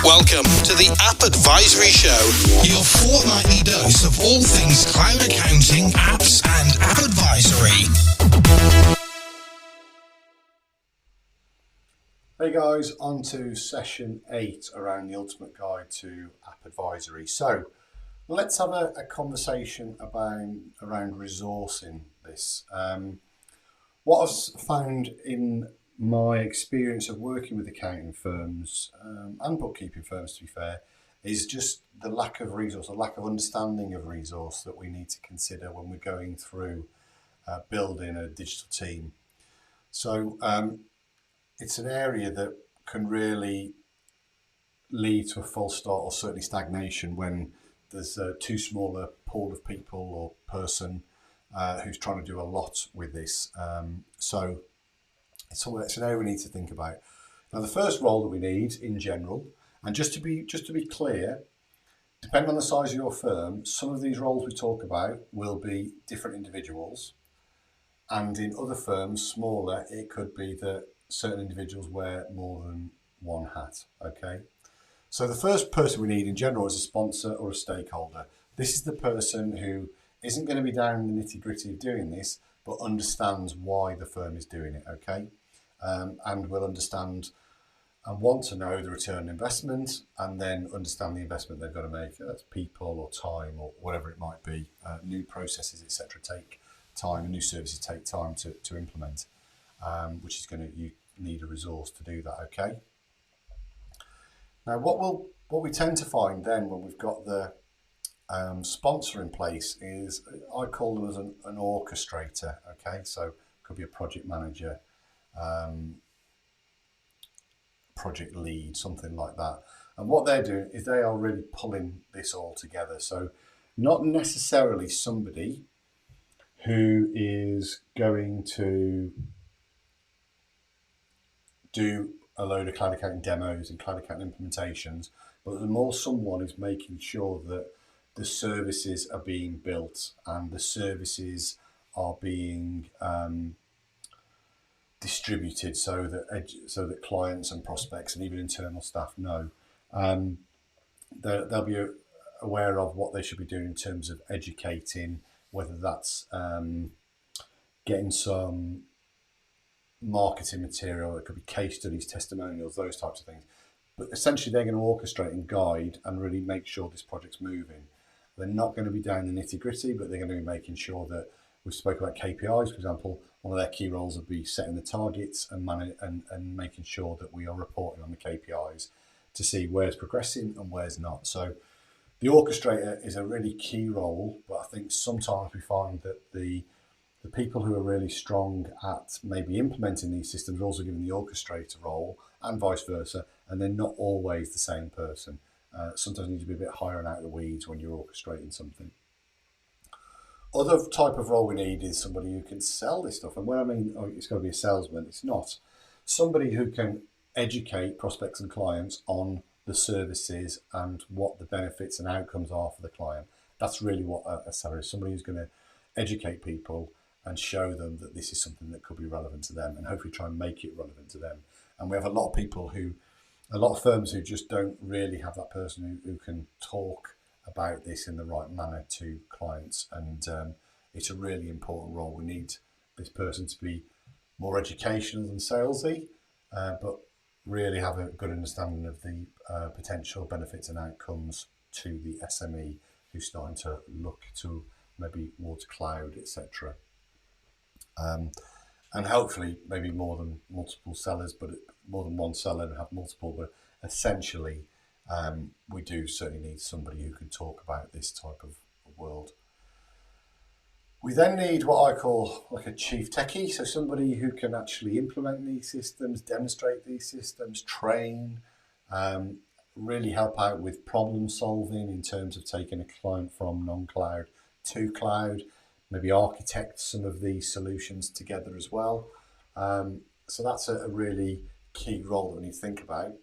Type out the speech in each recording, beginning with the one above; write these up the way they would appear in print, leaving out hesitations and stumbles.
Welcome to the App Advisory Show, your fortnightly dose of all things cloud accounting, apps, and app advisory. Hey guys, on to session 8 around the ultimate guide to app advisory. So let's have a conversation around resourcing this. What I've found in my experience of working with accounting firms and bookkeeping firms, to be fair, is just the lack of resource, the lack of understanding of resource that we need to consider when we're going through building a digital team. So it's an area that can really lead to a false start or certainly stagnation when there's too small a pool of people or person who's trying to do a lot with this. So it's an area we need to think about. Now, the first role that we need in general, and just to be clear, depending on the size of your firm, some of these roles we talk about will be different individuals, and in other firms, smaller, it could be that certain individuals wear more than one hat. Okay, so the first person we need in general is a sponsor or a stakeholder. This is the person who isn't going to be down in the nitty-gritty of doing this, but understands why the firm is doing it, okay? And will understand and want to know the return on investment, and then understand the investment they've got to make. That's people or time or whatever it might be. New processes, etc., take time, and new services take time to implement, which is you need a resource to do that, okay? Now, what we tend to find then when we've got the sponsor in place is, I call them as an orchestrator, okay? So it could be a project manager, project lead, something like that. And what they're doing is they are really pulling this all together. So not necessarily somebody who is going to do a load of cloud accounting demos and cloud accounting implementations, but more someone who's making sure that the services are being built and the services are being distributed so that clients and prospects and even internal staff know. They'll be aware of what they should be doing in terms of educating, whether that's getting some marketing material, it could be case studies, testimonials, those types of things. But essentially they're going to orchestrate and guide and really make sure this project's moving. They're not going to be down the nitty-gritty, but they're going to be making sure that, we've spoken about KPIs, for example, one of their key roles will be setting the targets and making sure that we are reporting on the KPIs to see where's progressing and where's not. So the orchestrator is a really key role, but I think sometimes we find that the people who are really strong at maybe implementing these systems are also given the orchestrator role, and vice versa, and they're not always the same person. Sometimes you need to be a bit higher and out of the weeds when you're orchestrating something. Other type of role we need is somebody who can sell this stuff. And when I mean it's got to be a salesman, it's not. Somebody who can educate prospects and clients on the services and what the benefits and outcomes are for the client. That's really what a seller is. Somebody who's going to educate people and show them that this is something that could be relevant to them, and hopefully try and make it relevant to them. And we have a lot of firms who just don't really have that person who can talk about this in the right manner to clients, and it's a really important role. We need this person to be more educational than salesy, but really have a good understanding of the potential benefits and outcomes to the SME who's starting to look to maybe towards cloud, etc. And hopefully maybe more than multiple sellers, but more than one seller and have multiple, but essentially we do certainly need somebody who can talk about this type of world. We then need what I call like a chief techie, so somebody who can actually implement these systems, demonstrate these systems, train, really help out with problem solving in terms of taking a client from non-cloud to cloud, maybe architect some of these solutions together as well. So that's a really key role that we need to think about.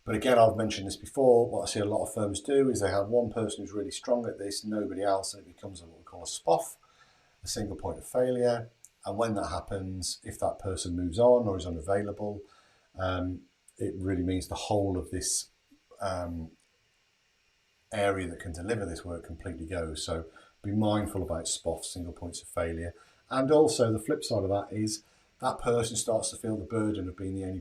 But again, I've mentioned this before, what I see a lot of firms do is they have one person who's really strong at this, nobody else, and it becomes what we call a SPOF, a single point of failure. And when that happens, if that person moves on or is unavailable, it really means the whole of this area that can deliver this work completely goes. So be mindful about SPOF, single points of failure. And also the flip side of that is that person starts to feel the burden of being the only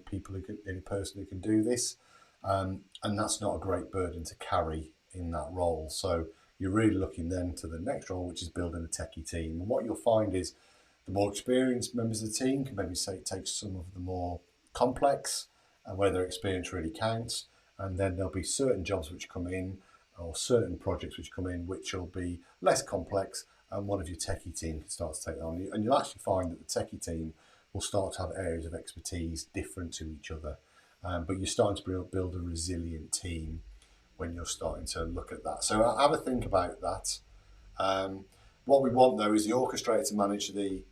person who can do this. And that's not a great burden to carry in that role. So you're really looking then to the next role, which is building a techie team. And what you'll find is the more experienced members of the team can maybe take some of the more complex, where their experience really counts. And then there'll be certain jobs which come in, or certain projects which come in, which will be less complex, and one of your techie team can start to take that on. And you'll actually find that the techie team will start to have areas of expertise different to each other. But you're starting to build a resilient team when you're starting to look at that. So have a think about that. What we want though is the orchestrator to manage the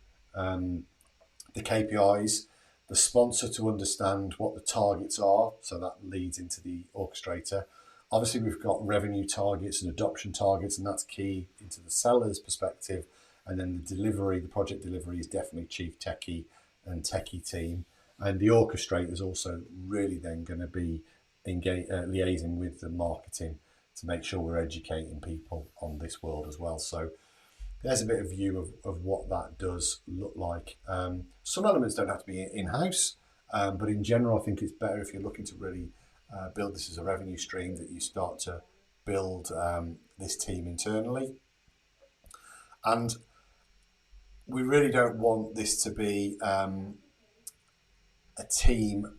KPIs, the sponsor to understand what the targets are, so that leads into the orchestrator. Obviously we've got revenue targets and adoption targets, and that's key into the seller's perspective. And then the project delivery is definitely chief techie and techie team. And the orchestrator is also really then going to be liaising with the marketing to make sure we're educating people on this world as well. So there's a bit of view of what that does look like. Some elements don't have to be in-house, but in general, I think it's better if you're looking to really build this as a revenue stream, that you start to build this team internally. And we really don't want this to be a team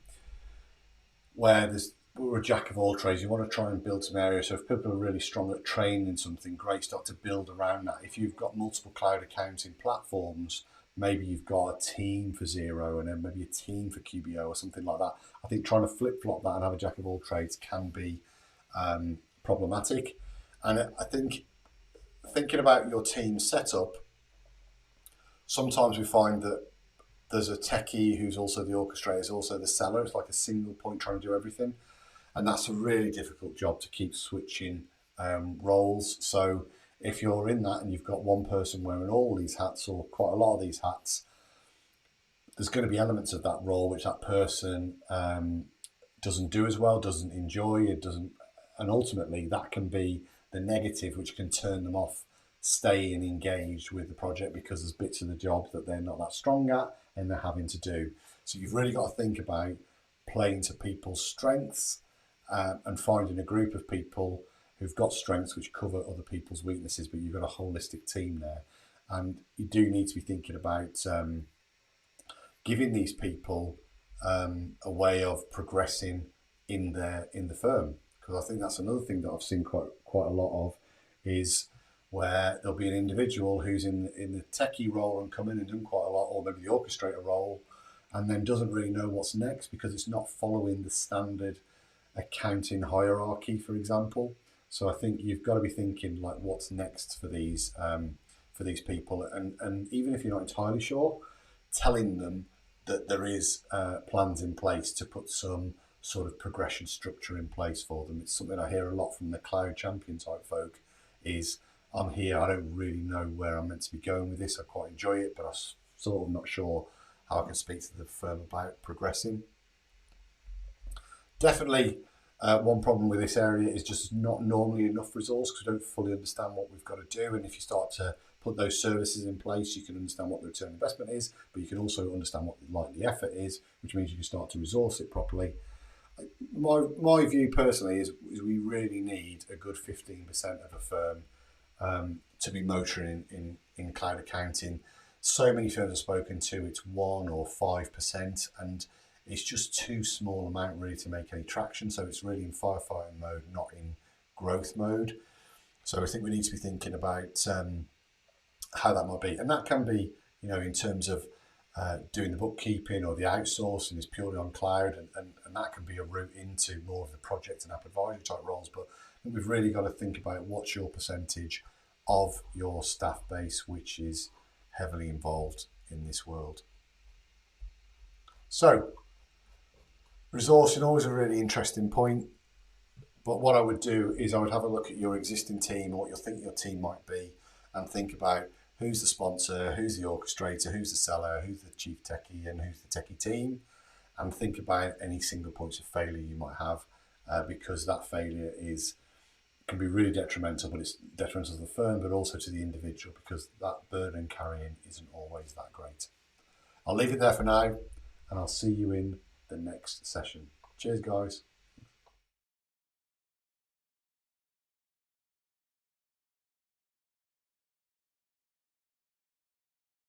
where we're a jack of all trades. You want to try and build some areas. So if people are really strong at training in something, great, start to build around that. If you've got multiple cloud accounting platforms, maybe you've got a team for Xero and then maybe a team for QBO or something like that. I think trying to flip-flop that and have a jack of all trades can be problematic. And I think thinking about your team setup, sometimes we find that there's a techie who's also the orchestrator, is also the seller. It's like a single point trying to do everything. And that's a really difficult job to keep switching roles. So if you're in that and you've got one person wearing all these hats or quite a lot of these hats, there's going to be elements of that role which that person doesn't do as well, doesn't enjoy, and ultimately that can be the negative, which can turn them off staying engaged with the project because there's bits of the job that they're not that strong at and they're having to do. So you've really got to think about playing to people's strengths and finding a group of people who've got strengths which cover other people's weaknesses, but you've got a holistic team there. And you do need to be thinking about giving these people a way of progressing in the firm, because I think that's another thing that I've seen quite a lot of, is where there'll be an individual who's in the techie role and come in and done quite a lot, or maybe the orchestrator role, and then doesn't really know what's next because it's not following the standard accounting hierarchy, for example. So I think you've got to be thinking like what's next for these people, and even if you're not entirely sure, telling them that there is plans in place to put some sort of progression structure in place for them. It's something I hear a lot from the cloud champion type folk is, I'm here, I don't really know where I'm meant to be going with this. I quite enjoy it, but I'm sort of not sure how I can speak to the firm about progressing. Definitely one problem with this area is just not normally enough resource because we don't fully understand what we've got to do. And if you start to put those services in place, you can understand what the return on investment is, but you can also understand what the likely effort is, which means you can start to resource it properly. My view personally is we really need a good 15% of a firm to be motoring in cloud accounting. So many firms I've spoken to, it's 1 or 5%, and it's just too small amount really to make any traction. So it's really in firefighting mode, not in growth mode. So I think we need to be thinking about how that might be. And that can be, in terms of doing the bookkeeping or the outsourcing is purely on cloud, and that can be a route into more of the project and app advisory type roles. But I think we've really got to think about what's your percentage of your staff base which is heavily involved in this world. So resourcing, always a really interesting point. But what I would do is I would have a look at your existing team or what you think your team might be, and think about who's the sponsor, who's the orchestrator, who's the seller, who's the chief techie, and who's the techie team, and think about any single points of failure you might have, because that failure can be really detrimental, but it's detrimental to the firm, but also to the individual, because that burden carrying isn't always that great. I'll leave it there for now, and I'll see you in the next session. Cheers, guys.